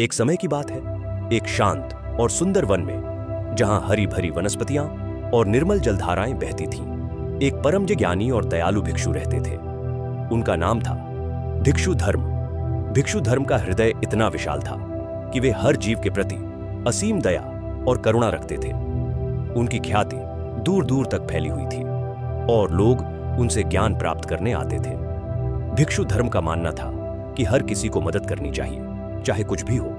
एक समय की बात है, एक शांत और सुंदर वन में, जहां हरी भरी वनस्पतियां और निर्मल जलधाराएं बहती थीं, एक परम ज्ञानी और दयालु भिक्षु रहते थे। उनका नाम था भिक्षु धर्म। भिक्षु धर्म का हृदय इतना विशाल था कि वे हर जीव के प्रति असीम दया और करुणा रखते थे। उनकी ख्याति दूर दूर तक फैली हुई थी और लोग उनसे ज्ञान प्राप्त करने आते थे। भिक्षु धर्म का मानना था कि हर किसी को मदद करनी चाहिए, चाहे कुछ भी हो।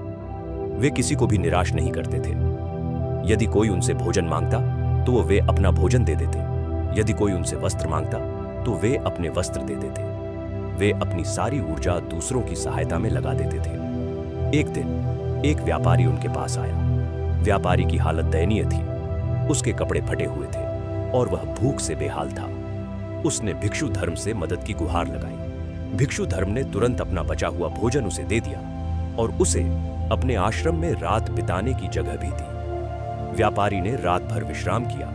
वे किसी को भी निराश नहीं करते थे। यदि कोई उनसे भोजन मांगता तो वे अपना भोजन दे देते। यदि कोई उनसे वस्त्र मांगता तो वे अपने वस्त्र दे देते। वे अपनी सारी ऊर्जा दूसरों की सहायता में लगा देते थे। एक दिन एक व्यापारी उनके पास आया। व्यापारी की हालत दयनीय थी। उसके कपड़े फटे हुए थे और वह भूख से बेहाल था। उसने भिक्षु धर्म से मदद की गुहार लगाई। भिक्षु धर्म ने तुरंत अपना बचा हुआ भोजन उसे दे दिया और उसे अपने आश्रम में रात बिताने की जगह भी दी। व्यापारी ने रात भर विश्राम किया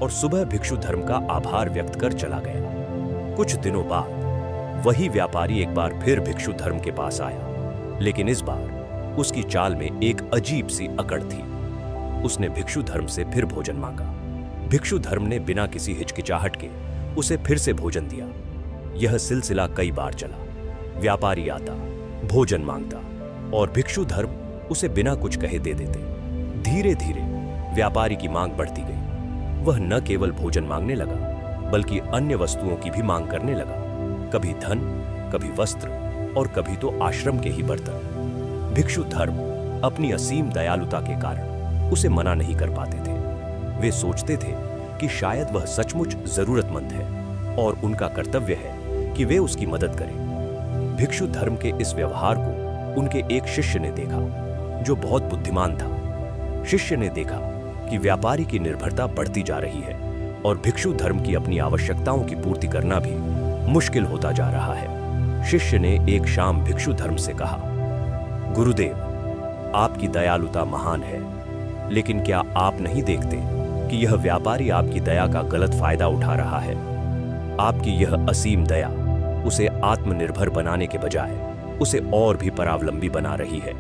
और सुबह भिक्षु धर्म का आभार व्यक्त कर चला गया। कुछ दिनों बाद वही व्यापारी एक बार फिर भिक्षु धर्म के पास आया, लेकिन इस बार उसकी चाल में एक अजीब सी अकड़ थी। उसने भिक्षु धर्म से फिर भोजन मांगा। भिक्षु धर्म ने बिना किसी हिचकिचाहट के उसे फिर से भोजन दिया। यह सिलसिला कई बार चला। व्यापारी आता, भोजन मांगता और भिक्षु धर्म उसे बिना कुछ कहे दे देते। धीरे धीरे व्यापारी की मांग बढ़ती गई। वह न केवल भोजन मांगने लगा, बल्कि अन्य वस्तुओं की भी मांग करने लगा। कभी धन, कभी वस्त्र और कभी तो आश्रम के ही बर्तन। भिक्षु धर्म अपनी असीम दयालुता के कारण उसे मना नहीं कर पाते थे। वे सोचते थे कि शायद वह सचमुच जरूरतमंद है और उनका कर्तव्य है कि वे उसकी मदद करें। भिक्षु धर्म के इस व्यवहार को उनके एक शिष्य ने देखा, जो बहुत बुद्धिमान था। शिष्य ने देखा कि व्यापारी की निर्भरता बढ़ती जा रही है और भिक्षु धर्म की अपनी आवश्यकताओं की पूर्ति करना भी मुश्किल होता जा रहा है। शिष्य ने एक शाम भिक्षु धर्म से कहा, गुरुदेव, आपकी दयालुता महान है, लेकिन क्या आप नहीं देखते कि यह व्यापारी आपकी दया का गलत फायदा उठा रहा है? आपकी यह असीम दया उसे आत्मनिर्भर बनाने के बजाय उसे और भी परावलंबी बना रही है।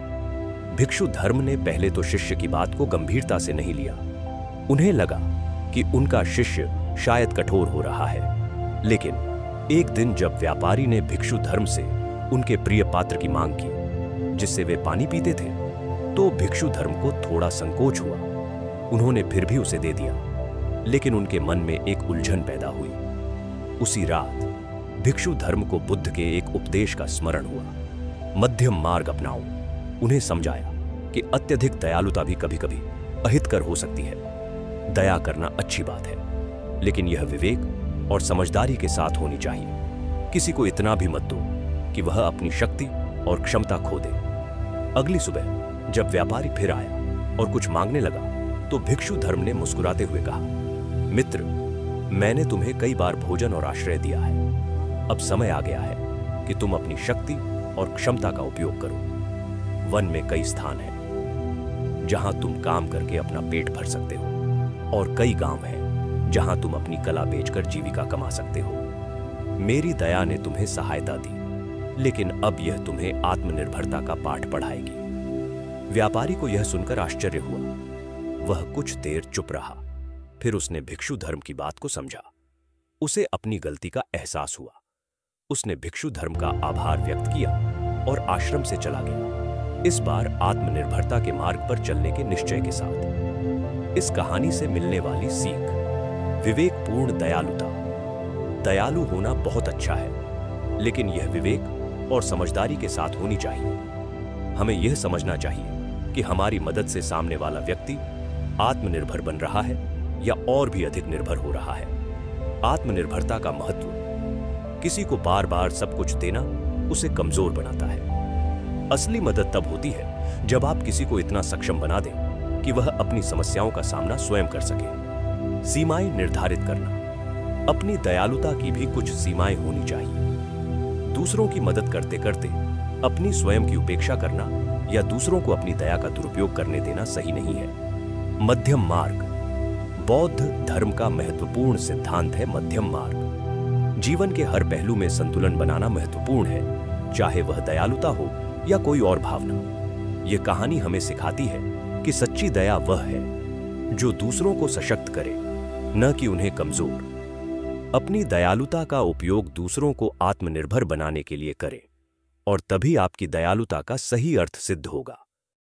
भिक्षु धर्म ने पहले तो शिष्य की बात को गंभीरता से नहीं लिया। उन्हें लगा कि उनका शिष्य शायद कठोर हो रहा है। लेकिन एक दिन जब व्यापारी ने भिक्षु धर्म से उनके प्रिय पात्र की मांग की, जिससे वे पानी पीते थे, तो भिक्षु धर्म को थोड़ा संकोच हुआ। उन्होंने फिर भी उसे दे दिया, लेकिन उनके मन में एक उलझन पैदा हुई। उसी रात भिक्षु धर्म को बुद्ध के एक उपदेश का स्मरण हुआ, मध्यम मार्ग अपनाओ। उन्हें समझाया कि अत्यधिक दयालुता भी कभी कभी अहितकर हो सकती है। दया करना अच्छी बात है, लेकिन यह विवेक और समझदारी के साथ होनी चाहिए। किसी को इतना भी मत दो कि वह अपनी शक्ति और क्षमता खो दे। अगली सुबह जब व्यापारी फिर आया और कुछ मांगने लगा, तो भिक्षु धर्म ने मुस्कुराते हुए कहा, मित्र, मैंने तुम्हें कई बार भोजन और आश्रय दिया है। अब समय आ गया है कि तुम अपनी शक्ति और क्षमता का उपयोग करो। वन में कई स्थान हैं जहां तुम काम करके अपना पेट भर सकते हो, और कई गांव हैं जहां तुम अपनी कला बेचकर जीविका कमा सकते हो। मेरी दया ने तुम्हें सहायता दी, लेकिन अब यह तुम्हें आत्मनिर्भरता का पाठ पढ़ाएगी। व्यापारी को यह सुनकर आश्चर्य हुआ। वह कुछ देर चुप रहा। फिर उसने भिक्षु धर्म की बात को समझा। उसे अपनी गलती का एहसास हुआ। उसने भिक्षु धर्म का आभार व्यक्त किया और आश्रम से चला गया, इस बार आत्मनिर्भरता के मार्ग पर चलने के निश्चय के साथ। इस कहानी से मिलने वाली सीख, विवेकपूर्ण दयालुता। दयालु होना बहुत अच्छा है, लेकिन यह विवेक और समझदारी के साथ होनी चाहिए। हमें यह समझना चाहिए कि हमारी मदद से सामने वाला व्यक्ति आत्मनिर्भर बन रहा है या और भी अधिक निर्भर हो रहा है। आत्मनिर्भरता का महत्व, किसी को बार बार सब कुछ देना उसे कमजोर बनाता है। असली मदद तब होती है जब आप किसी को इतना सक्षम बना दें कि वह अपनी समस्याओं का सामना स्वयं कर सके। सीमाएं निर्धारित करना, अपनी दयालुता की भी कुछ सीमाएं होनी चाहिए। दूसरों की मदद करते करते अपनी स्वयं की उपेक्षा करना या दूसरों को अपनी दया का दुरुपयोग करने देना सही नहीं है। मध्यम मार्ग, बौद्ध धर्म का महत्वपूर्ण सिद्धांत है मध्यम मार्ग। जीवन के हर पहलू में संतुलन बनाना महत्वपूर्ण है, चाहे वह दयालुता हो या कोई और भावना। ये कहानी हमें सिखाती है कि सच्ची दया वह है जो दूसरों को सशक्त करे, न कि उन्हें कमजोर। अपनी दयालुता का उपयोग दूसरों को आत्मनिर्भर बनाने के लिए करें और तभी आपकी दयालुता का सही अर्थ सिद्ध होगा।